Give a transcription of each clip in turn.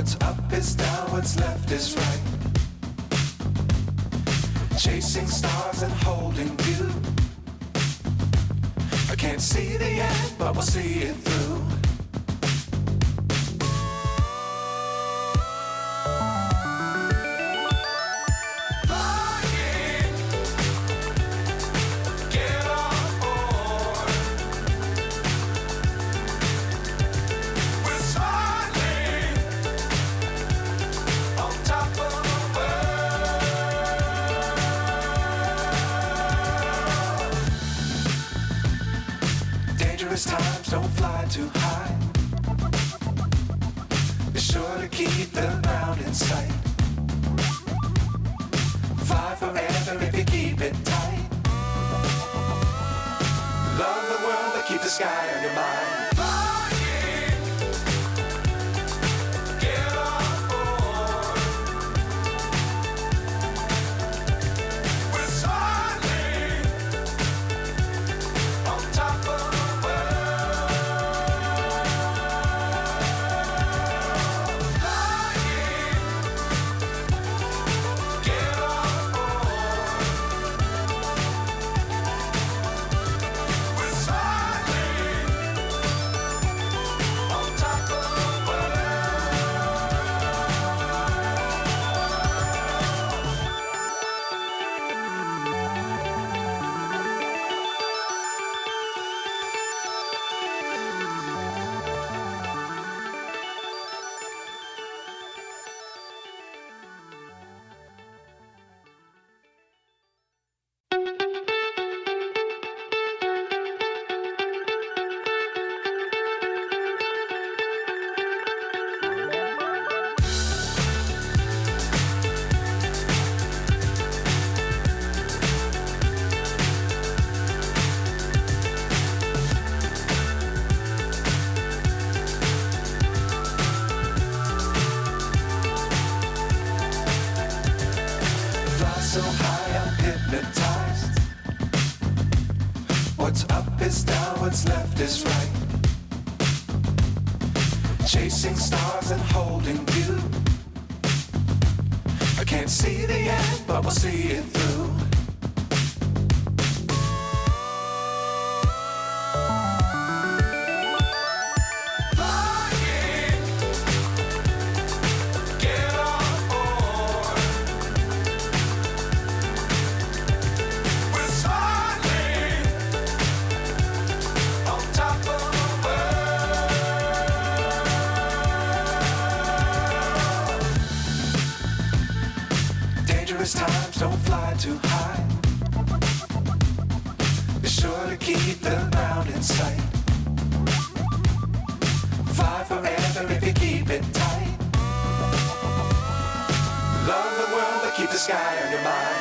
What's up is down, what's left is right. Chasing stars and holding you. I can't see the end, but we'll see it through. Times don't fly too high. Be sure to keep the ground in sight. Fly forever if you keep it tight. Love the world but keep the sky on your mind. So high I'm hypnotized. What's up is down, what's left is right. Chasing stars and holding you. I can't see the end, but we'll see it through. Times don't fly too high. Be sure to keep the ground in sight. Fly forever if you keep it tight. Love the world but keep the sky on your mind.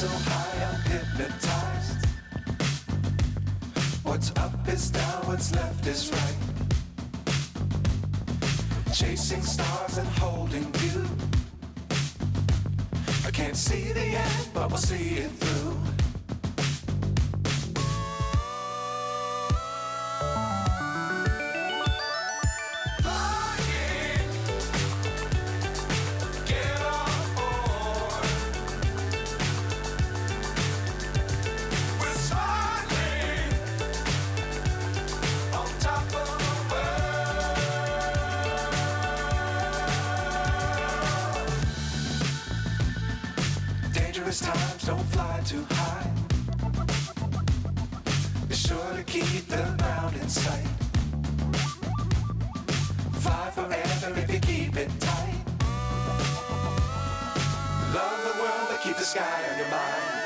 So high I'm hypnotized. What's up is down, what's left is right. Chasing stars and holding you. I can't see the end, but we'll see it through. don't fly too high. Be sure to keep the ground in sight. Fly forever if you keep it tight. Love the world, but keep the sky on your mind.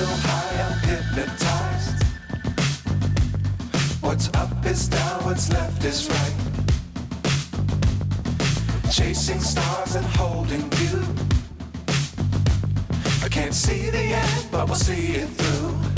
So high, I'm hypnotized. What's up is down, what's left is right. Chasing stars and holding you. I can't see the end, but we'll see it through.